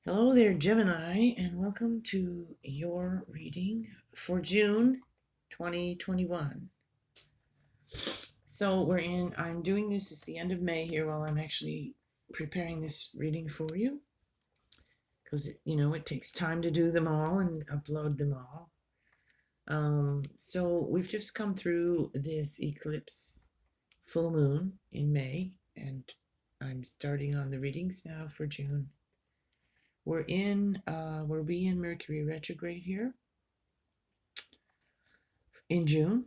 Hello there, Gemini, and welcome to your reading for June 2021. So I'm doing this, it's the end of May here while I'm actually preparing this reading for you. Because, it takes time to do them all and upload them all. So we've just come through this eclipse full moon in May, and I'm starting on the readings now for June. We'll be in Mercury retrograde here in June.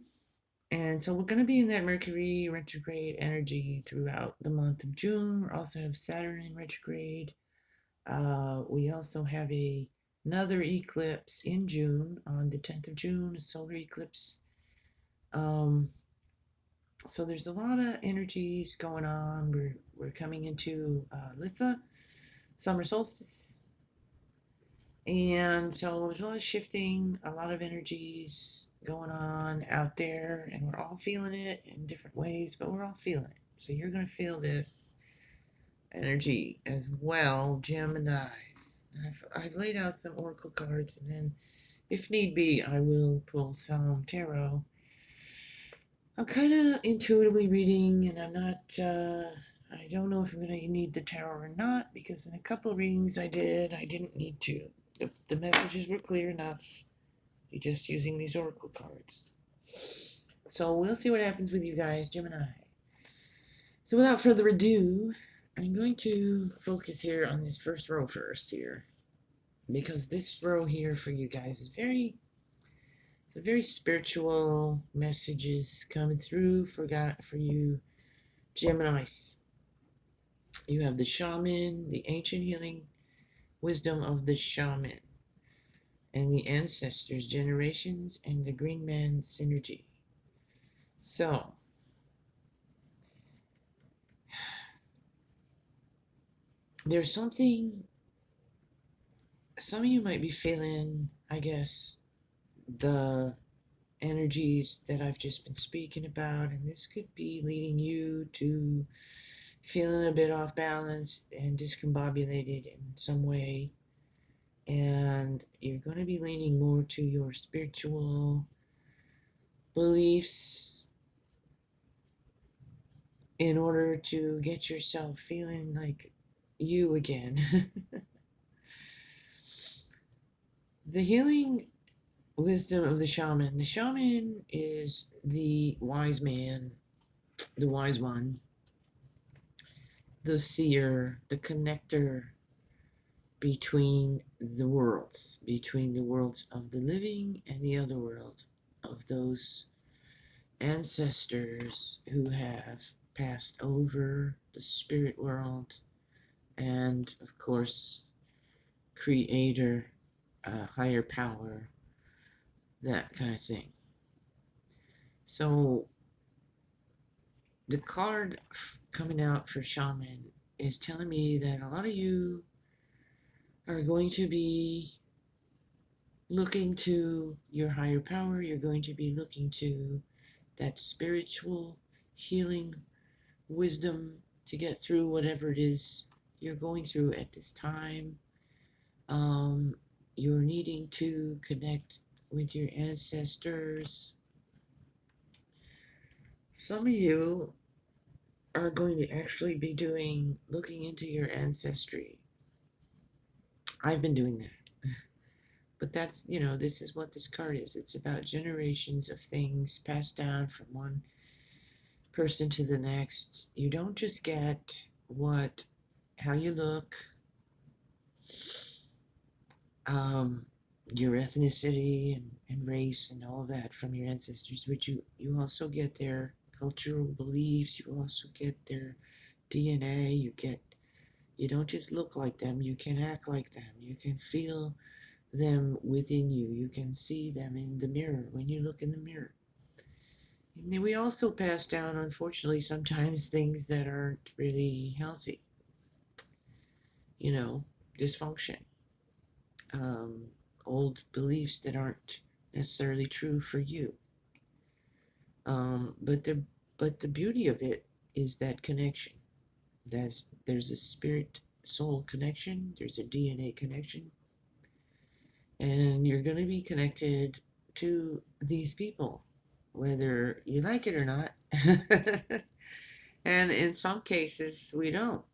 And so we're going to be in that Mercury retrograde energy throughout the month of June. We also have Saturn in retrograde. We also have another eclipse in June on the 10th of June, a solar eclipse. So there's a lot of energies going on. We're coming into Litha, summer solstice. And so there's a lot of shifting, a lot of energies going on out there, and we're all feeling it in different ways, but we're all feeling it. So you're going to feel this energy as well, Geminis. I've laid out some oracle cards, and then if need be, I will pull some tarot. I'm kind of intuitively reading, and I don't know if I'm going to need the tarot or not, because in a couple of readings I didn't need to. The messages were clear enough. You're just using these oracle cards. So we'll see what happens with you guys, Gemini. So without further ado, I'm going to focus here on this first row first here, because this row here for you guys is very spiritual messages coming through for you Geminis. You have the shaman, the ancient healing wisdom of the shaman, and the ancestors, generations, and the green man synergy. So, there's something, some of you might be feeling, I guess, the energies that I've just been speaking about, and this could be leading you to feeling a bit off balance and discombobulated in some way. And you're going to be leaning more to your spiritual beliefs in order to get yourself feeling like you again. The healing wisdom of the shaman. The shaman is the wise man, the wise one, the seer, the connector between the worlds of the living and the other world, of those ancestors who have passed over, the spirit world, and of course, creator, higher power, that kind of thing. So the card coming out for shaman is telling me that a lot of you are going to be looking to your higher power. You're going to be looking to that spiritual healing wisdom to get through whatever it is you're going through at this time. You're needing to connect with your ancestors. Some of you are going to actually be looking into your ancestry. I've been doing that. But that's, this is what this card is. It's about generations of things passed down from one person to the next. You don't just get how you look, your ethnicity and race and all of that from your ancestors, but you also get their cultural beliefs, you also get their DNA, you don't just look like them, you can act like them, you can feel them within you, you can see them in the mirror when you look in the mirror. And then we also pass down, unfortunately, sometimes things that aren't really healthy, dysfunction, old beliefs that aren't necessarily true for you. But the beauty of it is that connection. There's a spirit soul connection. There's a DNA connection. And you're going to be connected to these people, whether you like it or not. And in some cases, we don't,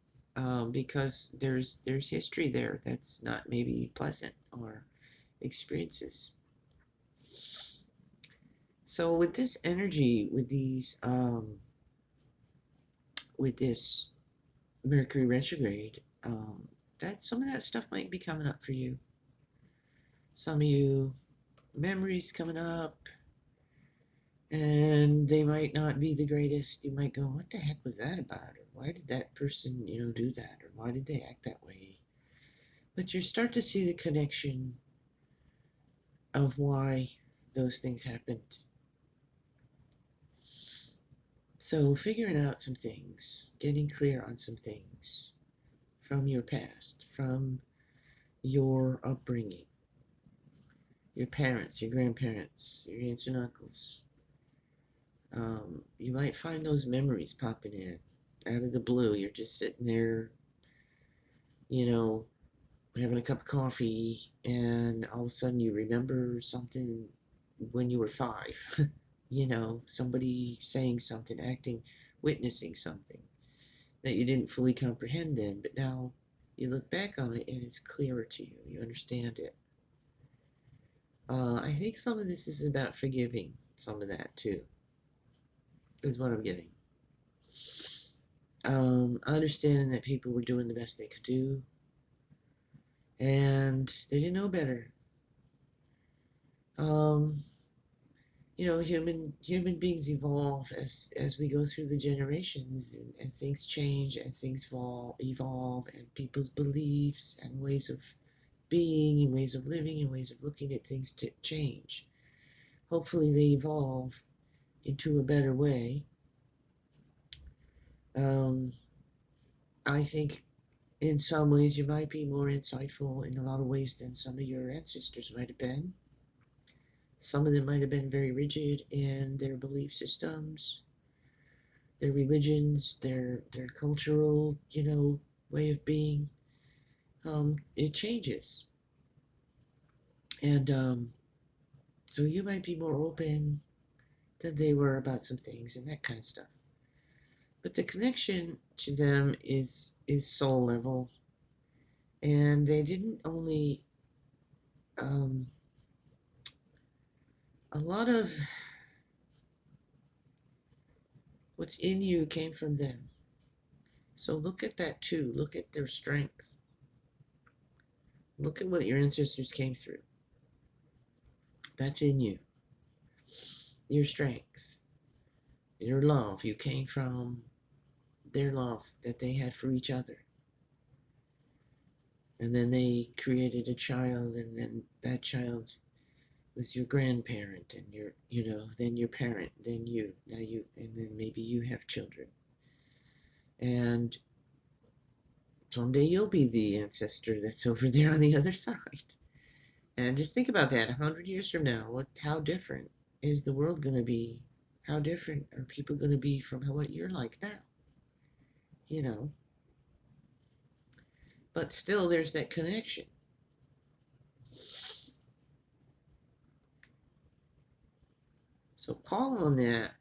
because there's history there that's not maybe pleasant, or experiences. So with this energy, with these, with this Mercury retrograde, that some of that stuff might be coming up for you. Some of you, memories coming up, and they might not be the greatest. You might go, what the heck was that about? Or why did that person, do that? Or why did they act that way? But you start to see the connection of why those things happened. So figuring out some things, getting clear on some things from your past, from your upbringing, your parents, your grandparents, your aunts and uncles. You might find those memories popping in out of the blue. You're just sitting there, having a cup of coffee, and all of a sudden you remember something when you were 5. Somebody saying something, acting, witnessing something that you didn't fully comprehend then, but now you look back on it and it's clearer to you. You understand it. I think some of this is about forgiving some of that too, is what I'm getting. Understanding that people were doing the best they could do, and they didn't know better. Human beings evolve as we go through the generations, and things change, and things evolve, and people's beliefs and ways of being and ways of living and ways of looking at things to change. Hopefully they evolve into a better way. I think in some ways you might be more insightful in a lot of ways than some of your ancestors might have been. Some of them might have been very rigid in their belief systems, their religions, their cultural, way of being. It changes. And so you might be more open than they were about some things and that kind of stuff. But the connection to them is soul level. And they didn't only, a lot of what's in you came from them. So look at that too. Look at their strength. Look at what your ancestors came through. That's in you. Your strength. Your love. You came from their love that they had for each other. And then they created a child, and then that child was your grandparent, and then your parent, then you, and then maybe you have children. And someday you'll be the ancestor that's over there on the other side. And just think about that, 100 years from now, how different is the world going to be? How different are people going to be from what you're like now? But still, there's that connection. So call on that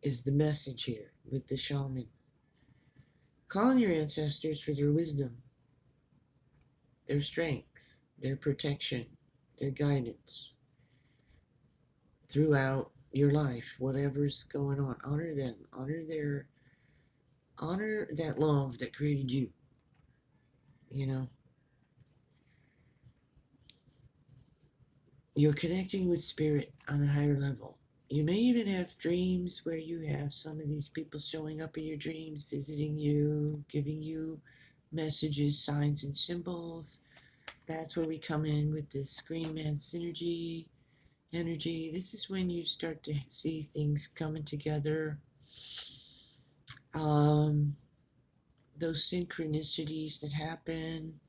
is the message here with the shaman. Call on your ancestors for their wisdom, their strength, their protection, their guidance throughout your life, whatever's going on. Honor them. Honor that love that created you. You're connecting with spirit on a higher level. You may even have dreams where you have some of these people showing up in your dreams, visiting you, giving you messages, signs, and symbols. That's where we come in with this Green Man synergy energy. This is when you start to see things coming together. Those synchronicities that happen.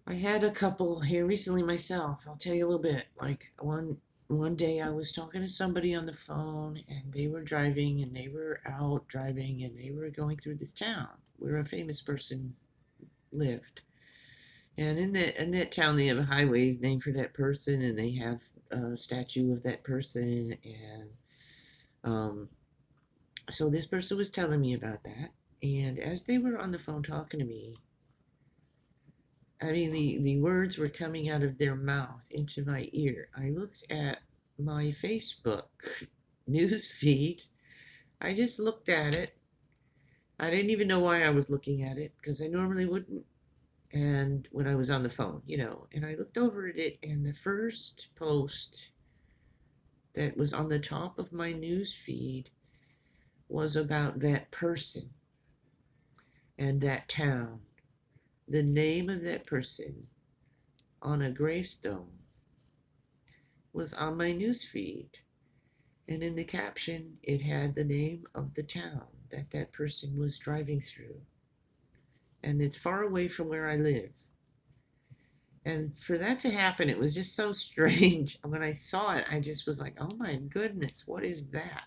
I had a couple here recently myself. I'll tell you a little bit. Like one day I was talking to somebody on the phone, and they were out driving, and they were going through this town where a famous person lived. And in that town, they have highways named for that person, and they have a statue of that person. And so this person was telling me about that. And as they were on the phone talking to me, I mean, the words were coming out of their mouth into my ear. I looked at my Facebook news feed. I just looked at it. I didn't even know why I was looking at it because I normally wouldn't. And when I was on the phone, and I looked over at it, and the first post that was on the top of my news feed was about that person and that town. The name of that person on a gravestone was on my news feed. And in the caption, it had the name of the town that person was driving through. And it's far away from where I live. And for that to happen, it was just so strange. When I saw it, I just was like, oh my goodness, what is that?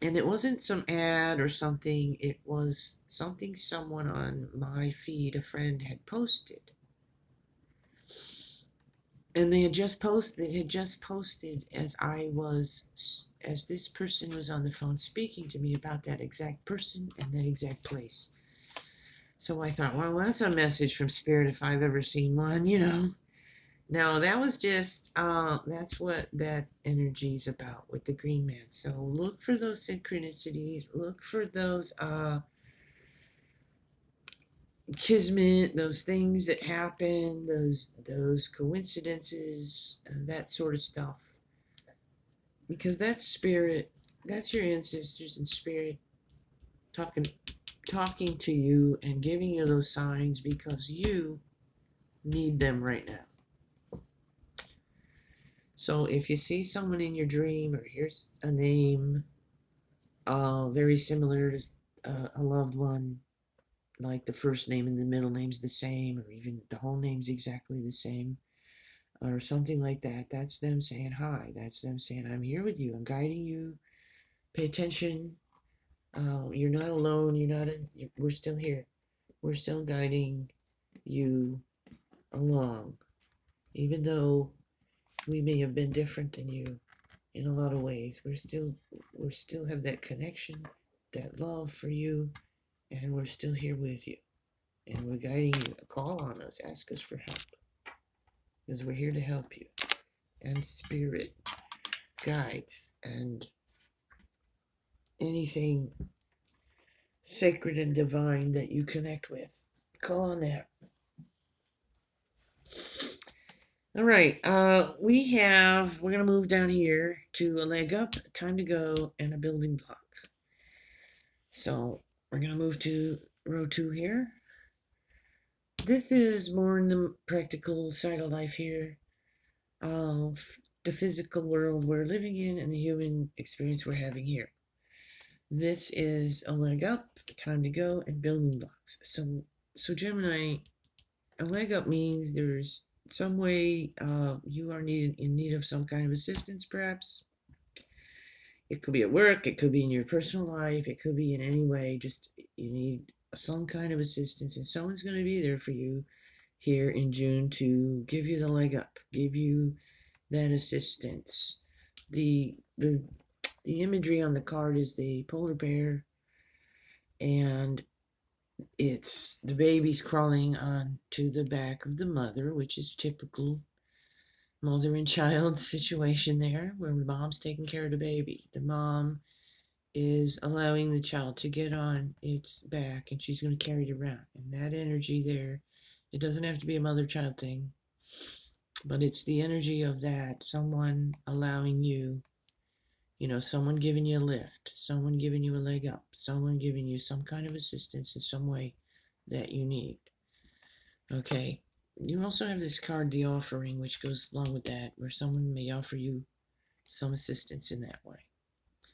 And it wasn't some ad or something. It was something someone on my feed, a friend, had posted. And they had just posted as this person was on the phone speaking to me about that exact person and that exact place. So I thought, well, that's a message from Spirit if I've ever seen one, Now, that was just, that's what that energy is about with the green man. So look for those synchronicities, look for those kismet, those things that happen, those coincidences, and that sort of stuff. Because that's spirit, that's your ancestors in spirit talking to you and giving you those signs because you need them right now. So if you see someone in your dream or here's a name very similar to a loved one, like the first name and the middle name's the same, or even the whole name's exactly the same, or something like that, that's them saying hi. That's them saying, I'm here with you. I'm guiding you. Pay attention. You're not alone. We're still here. We're still guiding you along. Even though we may have been different than you in a lot of ways, we still have that connection, that love for you, and we're still here with you. And we're guiding you. Call on us. Ask us for help. Because we're here to help you. And spirit guides and anything sacred and divine that you connect with. Call on that. All right. We're going to move down here to a leg up, time to go, and a building block. So we're going to move to row 2 here. This is more in the practical side of life here. The physical world we're living in and the human experience we're having here. This is a leg up, time to go, and building blocks. So Gemini, a leg up means there's some way you are in need of some kind of assistance, perhaps. It could be at work, it could be in your personal life, it could be in any way, just you need some kind of assistance, and someone's going to be there for you here in June to give you the leg up, give you that assistance. The imagery on the card is the polar bear, and it's the baby's crawling onto the back of the mother, which is typical mother and child situation there, where the mom's taking care of the baby. The mom is allowing the child to get on its back, and she's going to carry it around. And that energy there, it doesn't have to be a mother-child thing, but it's the energy of that, someone allowing you, someone giving you a lift, someone giving you a leg up, someone giving you some kind of assistance in some way that you need. Okay. You also have this card, the offering, which goes along with that, where someone may offer you some assistance in that way.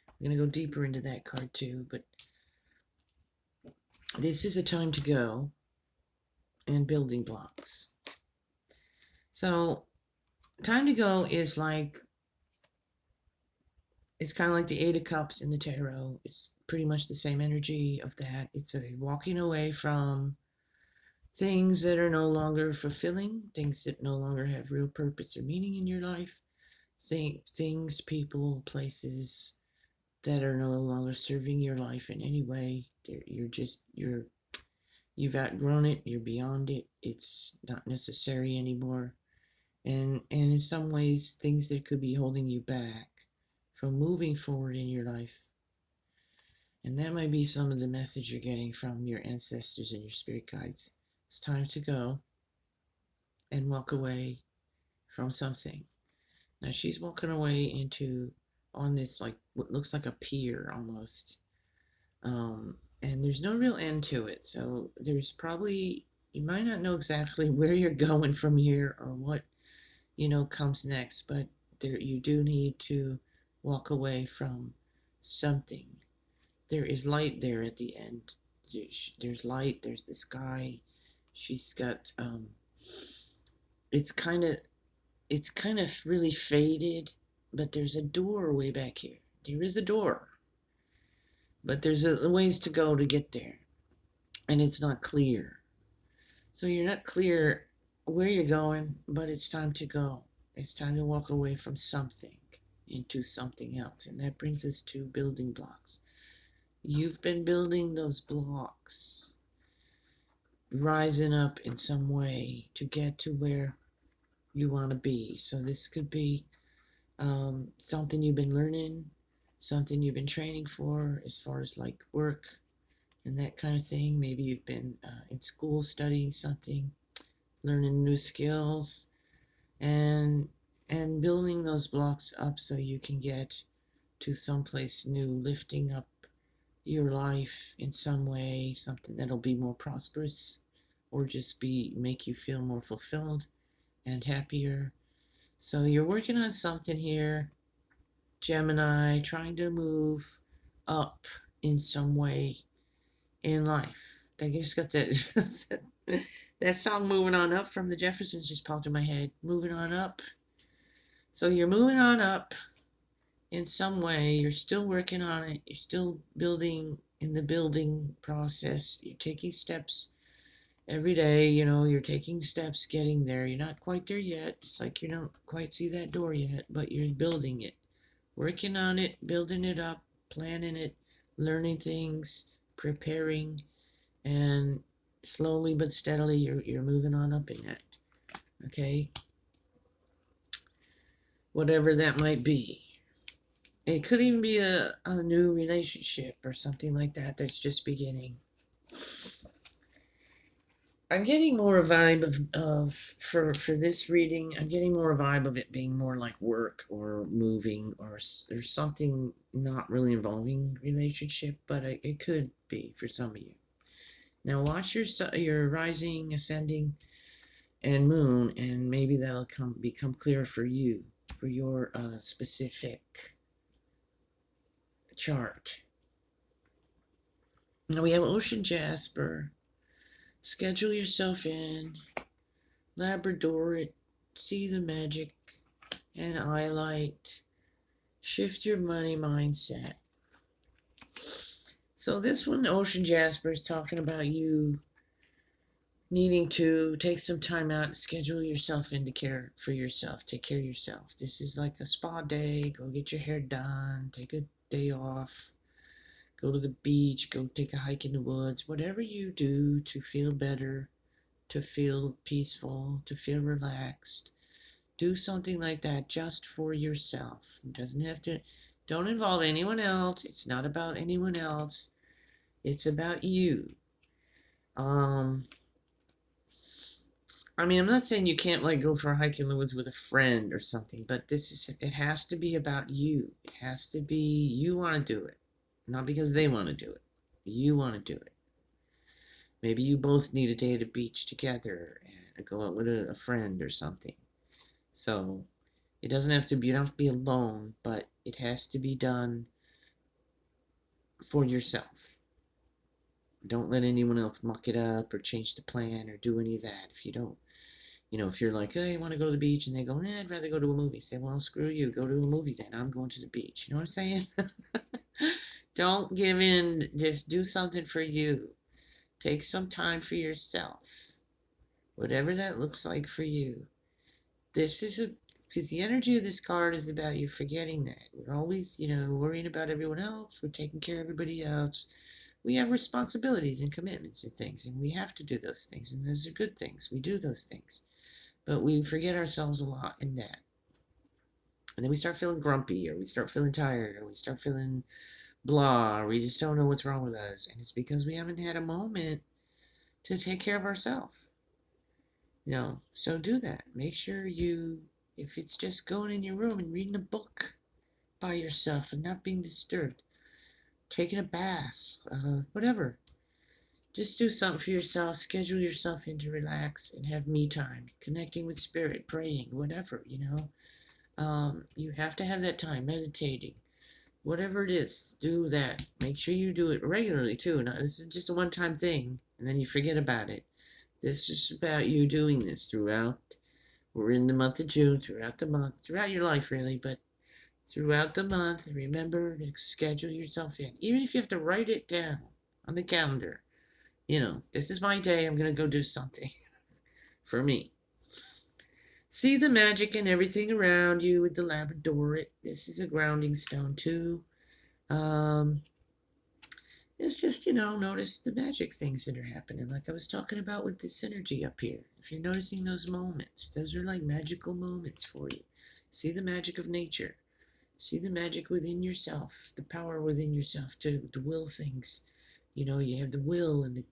I'm going to go deeper into that card too, but this is a time to go and building blocks. So, time to go is it's kind of like the 8 of Cups in the tarot. It's pretty much the same energy of that. It's a walking away from things that are no longer fulfilling, things that no longer have real purpose or meaning in your life, things, people, places that are no longer serving your life in any way. You've outgrown it, you're beyond it, it's not necessary anymore. And in some ways, things that could be holding you back from moving forward in your life. And that might be some of the message you're getting from your ancestors and your spirit guides. It's time to go and walk away from something. Now she's walking away on this, like, what looks like a pier almost. And there's no real end to it. So there's probably, you might not know exactly where you're going from here or what, comes next, but you do need to walk away from something. There is light there at the end. There's light, there's the sky. She's got, it's kind of really faded, but there's a door way back here. There is a door, but there's a ways to go to get there, and it's not clear. So you're not clear where you're going, but it's time to go. It's time to walk away from something into something else, and that brings us to building blocks. You've been building those blocks, rising up in some way to get to where you want to be. So this could be something you've been learning, something you've been training for, as far as like work and that kind of thing. Maybe you've been in school studying something, learning new skills, and building those blocks up so you can get to someplace new, lifting up your life in some way, something that'll be more prosperous, or just make you feel more fulfilled and happier. So you're working on something here, Gemini, trying to move up in some way in life. I just got that that song "Moving On Up" from the Jeffersons just popped in my head. Moving on up. So you're moving on up in some way. You're still working on it. You're still building in the building process. You're taking steps every day. You're taking steps getting there. You're not quite there yet. It's like you don't quite see that door yet, but you're building it, working on it, building it up, planning it, learning things, preparing, and slowly but steadily you're moving on up in that. Okay? Whatever that might be. It could even be a new relationship or something like that that's just beginning. I'm getting more a vibe for this reading. I'm getting more a vibe of it being more like work or moving or something not really involving relationship, but it could be for some of you. Now watch your rising, ascending, and moon, and maybe that'll become clearer for you, for your specific chart. Now we have Ocean Jasper. Schedule yourself in. Labradorite. See the magic and highlight. Shift your money mindset. So this one, Ocean Jasper, is talking about you needing to take some time out and schedule yourself in to care for yourself. Take care of yourself. This is like a spa day. Go get your hair done. Take a day off. Go to the beach. Go take a hike in the woods. Whatever you do to feel better, to feel peaceful, to feel relaxed. Do something like that just for yourself. It doesn't have to, don't involve anyone else. It's not about anyone else. It's about you. I'm not saying you can't go for a hike in the woods with a friend or something, but it has to be about you. It has to be, you want to do it. Not because they want to do it. You want to do it. Maybe you both need a day at the beach together and go out with a friend or something. So it doesn't have to be, you don't have to be alone, but it has to be done for yourself. Don't let anyone else muck it up or change the plan or do any of that. If you don't, if you're like, hey, you want to go to the beach? And they go, I'd rather go to a movie. Say, well, screw you. Go to a movie then. I'm going to the beach. You know what I'm saying? Don't give in. Just do something for you. Take some time for yourself. Whatever that looks like for you. This is because the energy of this card is about you forgetting that. We're always, worrying about everyone else. We're taking care of everybody else. We have responsibilities and commitments and things, and we have to do those things, and those are good things. We do those things. But we forget ourselves a lot in that. And then we start feeling grumpy, or we start feeling tired, or we start feeling blah, or we just don't know what's wrong with us. And it's because we haven't had a moment to take care of ourselves. So do that. Make sure if it's just going in your room and reading a book by yourself and not being disturbed, taking a bath, whatever. Just do something for yourself. Schedule yourself in to relax and have me time, connecting with spirit, praying, whatever, you have to have that time, meditating. Whatever it is, do that. Make sure you do it regularly, too. Now, this is just a one-time thing, and then you forget about it. This is about you doing this throughout. We're in the month of June, throughout the month, throughout your life, really, but throughout the month, remember to schedule yourself in. Even if you have to write it down on the calendar. This is my day, I'm going to go do something for me. See the magic in everything around you with the Labradorite. This is a grounding stone, too. It's just, notice the magic things that are happening, like I was talking about with this energy up here. If you're noticing those moments, those are like magical moments for you. See the magic of nature. See the magic within yourself, the power within yourself to will things. You have the will, and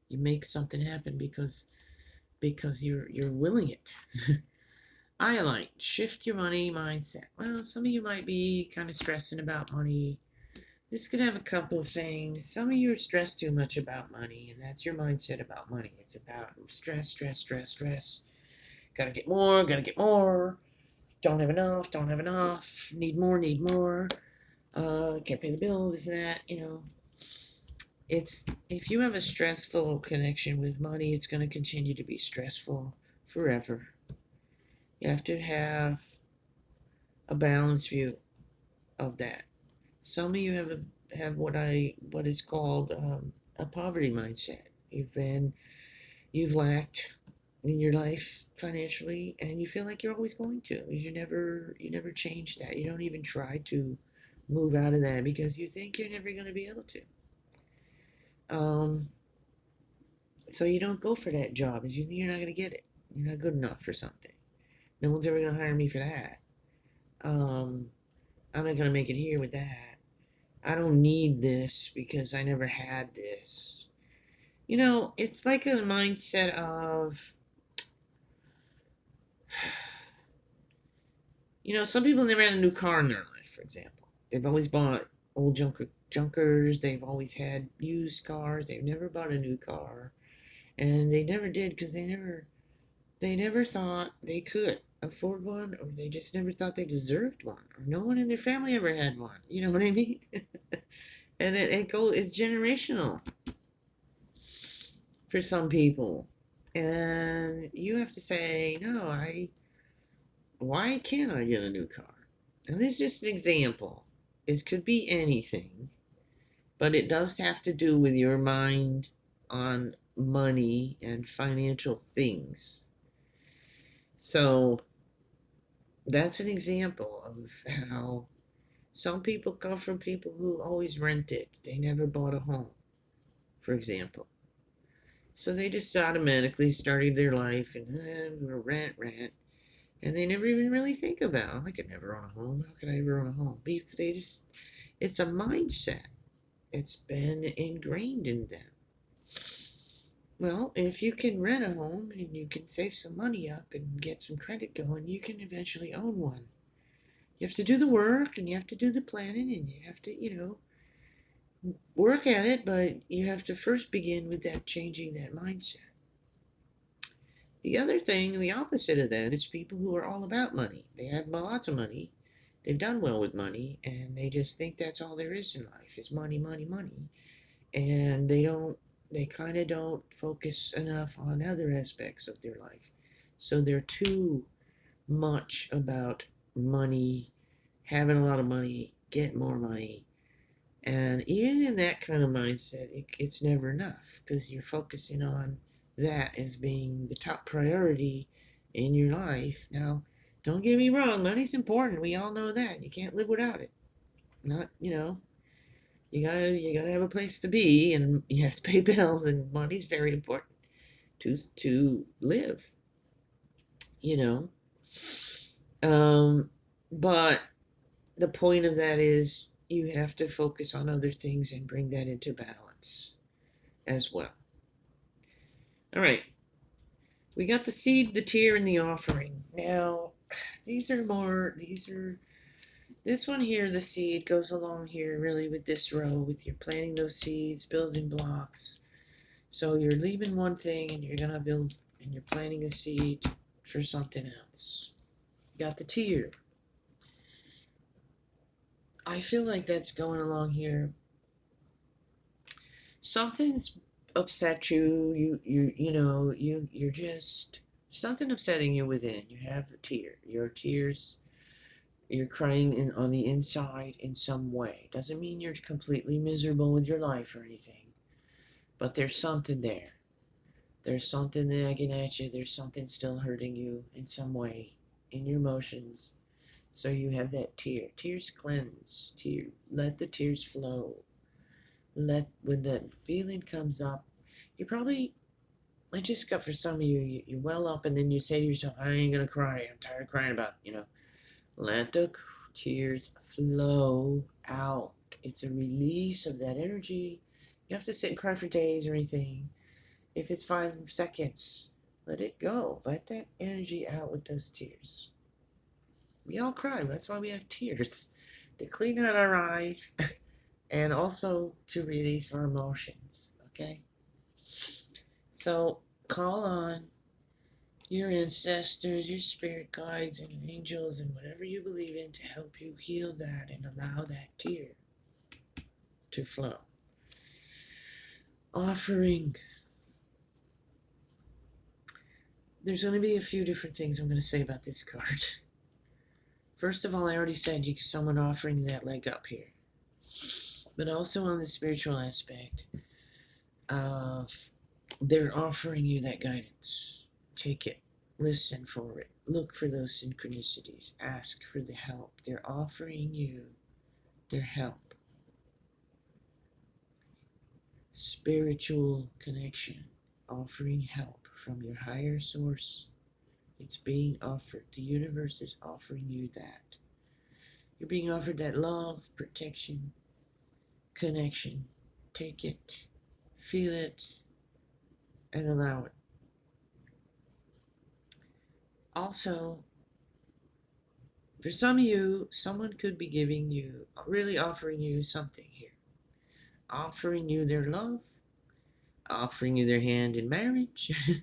you make something happen because you're willing it. Shift your money mindset. Well, some of you might be kind of stressing about money. This could have a couple of things. Some of you are stressed too much about money, and that's your mindset about money. It's about stress, stress, stress, stress. Gotta get more, gotta get more. Don't have enough, don't have enough. Need more, need more. Can't pay the bill, this and that, It's, if you have a stressful connection with money, it's going to continue to be stressful forever. You have to have a balanced view of that. Some of you have what is called a poverty mindset. You've lacked in your life financially, and you feel like you're always going to. You never change that. You don't even try to move out of that because you think you're never going to be able to. So you don't go for that job because you think you're not going to get it. You're not good enough for something. No one's ever going to hire me for that. I'm not going to make it here with that. I don't need this because I never had this. It's like a mindset of, some people never had a new car in their life, for example. They've always bought old junkers. They've always had used cars. They've never bought a new car. And they never did because they never thought they could afford one, or they just never thought they deserved one, or no one in their family ever had one. You know what I mean? And it's generational for some people. And you have to say, no, why can't I get a new car? And this is just an example. It could be anything, but it does have to do with your mind on money and financial things. So that's an example of how some people come from people who always rented. They never bought a home, for example. So they just automatically started their life and rent. And they never even really think about, I could never own a home. How could I ever own a home? It's a mindset. It's been ingrained in them. Well, if you can rent a home and you can save some money up and get some credit going, you can eventually own one. You have to do the work, and you have to do the planning, and you have to, work at it, but you have to first begin with changing that mindset. The other thing, the opposite of that, is people who are all about money. They have lots of money. They've done well with money, and they just think that's all there is in life is money, money, money. And they kind of don't focus enough on other aspects of their life. So they're too much about money, having a lot of money, getting more money, And even in that kind of mindset, it's never enough because you're focusing on that as being the top priority in your life. Now, don't get me wrong, money's important. We all know that. You can't live without it. Not, you gotta have a place to be, and you have to pay bills, and money's very important to live. You know, but the point of that is you have to focus on other things and bring that into balance as well. All right. We got the seed, the tear, and the offering. Now, this one here, the seed, goes along here really with this row, with your planting those seeds, building blocks. So you're leaving one thing and you're going to build, and you're planting a seed for something else. Got the tear. I feel like that's going along here. Something's upset you. You're just something upsetting you within. You have a tear. Your tears. You're crying on the inside in some way. Doesn't mean you're completely miserable with your life or anything, but there's something there. There's something nagging at you. There's something still hurting you in some way in your emotions. So you have that tear. Tears cleanse. Let the tears flow. When that feeling comes up, I just got, for some of you, you well up and then you say to yourself, I ain't gonna cry. I'm tired of crying about, Let the tears flow out. It's a release of that energy. You have to sit and cry for days or anything. If it's 5 seconds, let it go. Let that energy out with those tears. We all cry. That's why we have tears. To clean out our eyes and also to release our emotions. Okay? So call on your ancestors, your spirit guides, and angels, and whatever you believe in to help you heal that and allow that tear to flow. Offering. There's going to be a few different things I'm going to say about this card. First of all, I already said someone offering that leg up here. But also on the spiritual aspect of they're offering you that guidance. Take it. Listen for it. Look for those synchronicities. Ask for the help. They're offering you their help. Spiritual connection. Offering help from your higher source. It's being offered. The universe is offering you that. You're being offered that love, protection, connection. Take it. Feel it. And allow it. Also, for some of you, someone could be really offering you something here. Offering you their love, offering you their hand in marriage,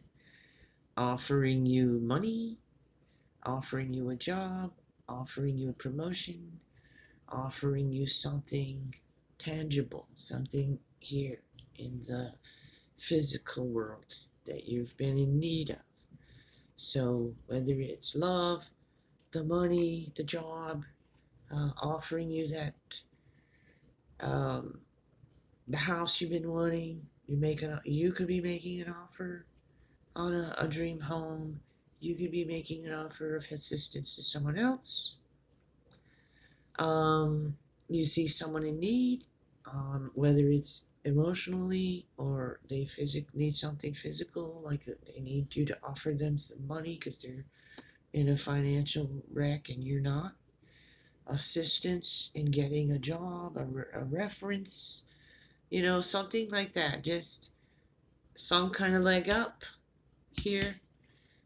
offering you money, offering you a job, offering you a promotion, offering you something tangible, something here in the physical world that you've been in need of. So whether it's love, the money, the job, offering you that, the house you've been wanting, you could be making an offer on a dream home. You could be making an offer of assistance to someone else. You see someone in need, whether it's emotionally or they need something physical, like they need you to offer them some money because they're in a financial wreck and you're not. Assistance in getting a job, a reference, something like that. Just some kind of leg up here,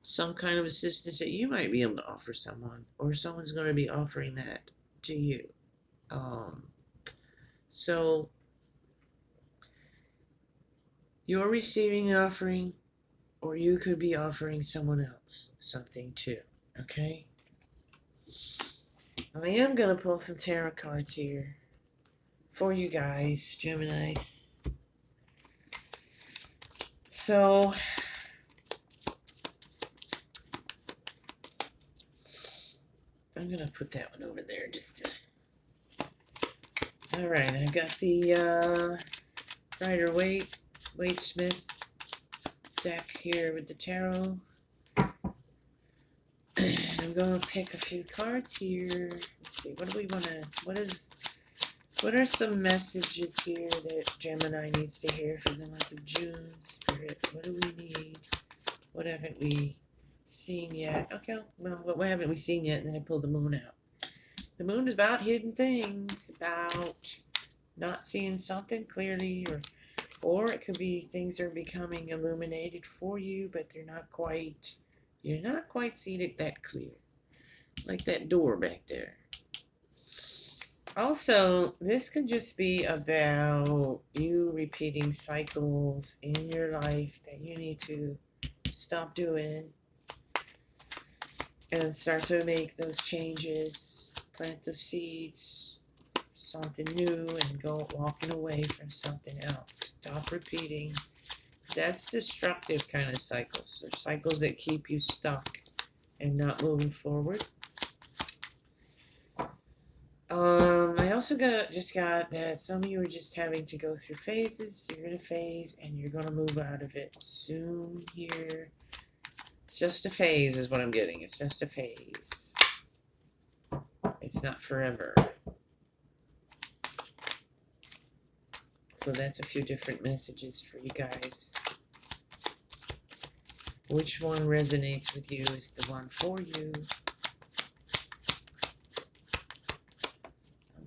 some kind of assistance that you might be able to offer someone, or someone's going to be offering that to you. So you're receiving an offering, or you could be offering someone else something too. Okay? I am going to pull some tarot cards here for you guys, Geminis. So I'm going to put that one over there just to All right, I've got the Rider-Waite Smith deck here with the tarot. And I'm going to pick a few cards here. Let's see, what do we want to, what are some messages here that Gemini needs to hear for the month of June? Spirit, what do we need? What haven't we seen yet? Okay, well, what haven't we seen yet? And then I pulled the moon out. The moon is about hidden things, about not seeing something clearly, or it could be things are becoming illuminated for you, but you're not quite seeing it that clear. Like that door back there. Also, this could just be about you repeating cycles in your life that you need to stop doing and start to make those changes, plant those seeds, something new, and go walking away from something else. Stop repeating. That's destructive kind of cycles. They're cycles that keep you stuck and not moving forward. I also just got that some of you are just having to go through phases. You're in a phase and you're going to move out of it soon here. It's just a phase is what I'm getting. It's just a phase. It's not forever. So that's a few different messages for you guys. Which one resonates with you is the one for you.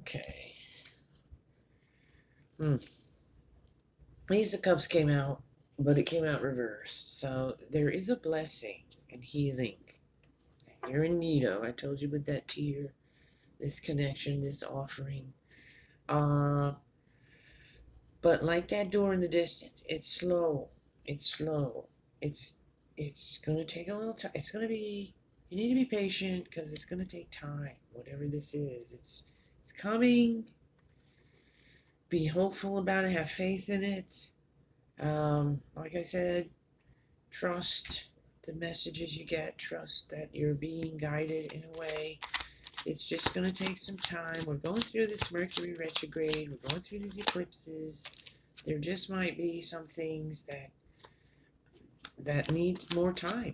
Okay. Ace of Cups came out, but it came out reversed. So there is a blessing and healing that you're in need of. I told you with that tear, this connection, this offering. But like that door in the distance, it's slow. It's slow. It's going to take a little time. It's going to be, you need to be patient because it's going to take time. Whatever this is, it's coming. Be hopeful about it. Have faith in it. Like I said, trust the messages you get. Trust that you're being guided in a way. It's just going to take some time. We're going through this Mercury retrograde. We're going through these eclipses. There just might be some things that need more time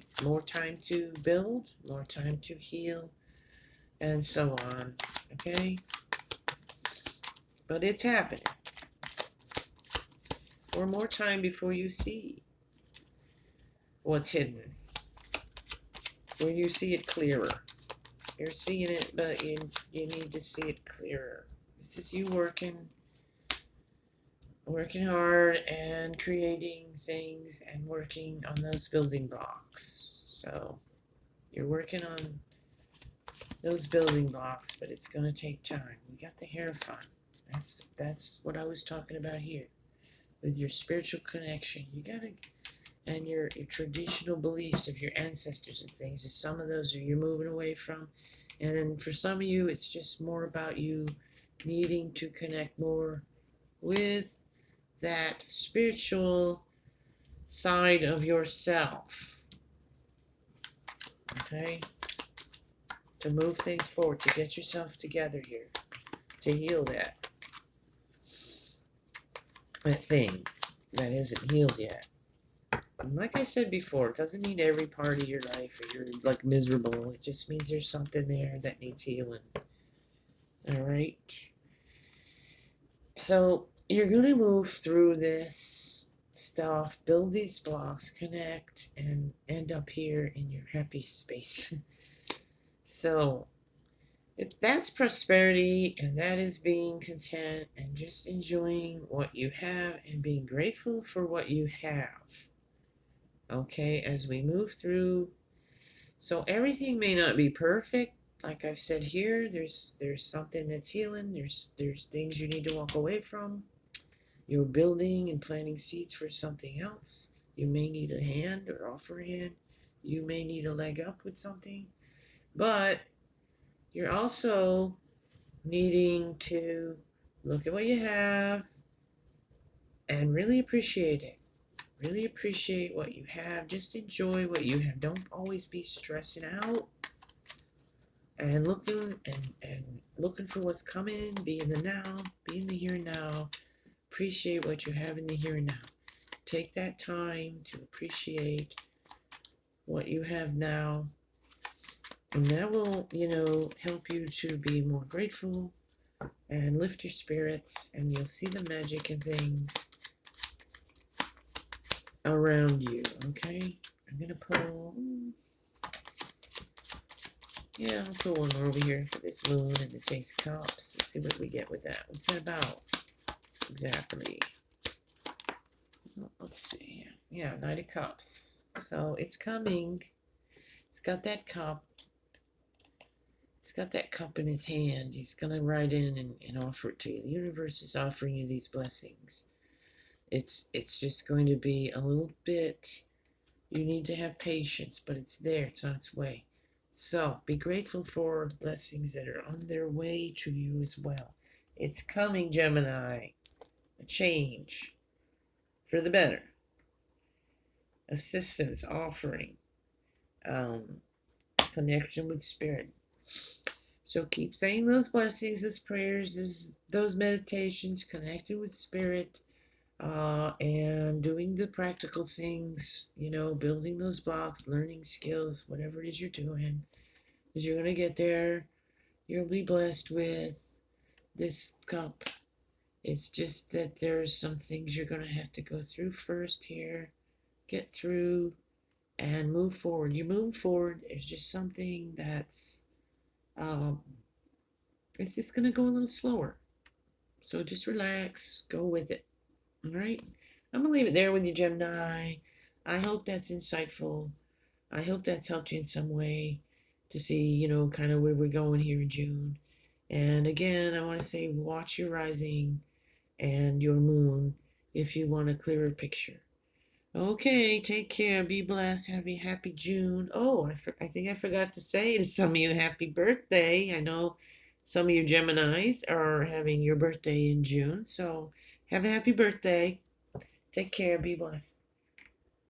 to build, more time to heal, and so on. Okay? But it's happening. Or more time before you see what's hidden. Where you see it clearer. You're seeing it, but you need to see it clearer. This is you working hard and creating things and working on those building blocks. So you're working on those building blocks, but it's going to take time. You got the Hierophant. That's what I was talking about here. With your spiritual connection, you got to, and your traditional beliefs of your ancestors and things. Some of those are you're moving away from. And then for some of you, it's just more about you needing to connect more with that spiritual side of yourself. Okay? To move things forward, to get yourself together here, to heal that thing that isn't healed yet. And like I said before, it doesn't mean every part of your life or you're like miserable. It just means there's something there that needs healing. Alright? So you're going to move through this stuff, build these blocks, connect, and end up here in your happy space. So that's prosperity, and that is being content and just enjoying what you have and being grateful for what you have. Okay, as we move through. So everything may not be perfect. Like I've said here, there's something that's healing. There's things you need to walk away from. You're building and planting seeds for something else. You may need a hand or offer a hand. You may need a leg up with something. But you're also needing to look at what you have and really appreciate it. Really appreciate what you have. Just enjoy what you have. Don't always be stressing out and looking for what's coming. Be in the now, be in the here and now. Appreciate what you have in the here and now. Take that time to appreciate what you have now, and that will, help you to be more grateful and lift your spirits, and you'll see the magic in things around you. Okay, I'm gonna pull. Yeah, I'll pull one more over here for this moon and this Ace of Cups. Let's see what we get with that. What's that about? Exactly. Let's see. Yeah, Knight of Cups. So it's coming. It's got that cup. He's got that cup in his hand. He's going to write in and offer it to you. The universe is offering you these blessings. It's just going to be a little bit, you need to have patience, but it's there. It's on its way. So be grateful for blessings that are on their way to you as well. It's coming, Gemini. A change for the better. Assistance, offering, connection with spirit. So keep saying those blessings, those prayers, those meditations, connecting with spirit, and doing the practical things, building those blocks, learning skills, whatever it is you're doing. Because you're going to get there. You'll be blessed with this cup. It's just that there's some things you're going to have to go through first here, get through, and move forward. You move forward. It's just something that's, it's just going to go a little slower. So just relax, go with it. All right? I'm going to leave it there with you, Gemini. I hope that's insightful. I hope that's helped you in some way to see, kind of where we're going here in June. And again, I want to say watch your rising and your moon if you want a clearer picture. Okay, take care. Be blessed. Have a happy June. Oh, I think I forgot to say to some of you, happy birthday. I know some of you Geminis are having your birthday in June, so have a happy birthday. Take care. Be blessed.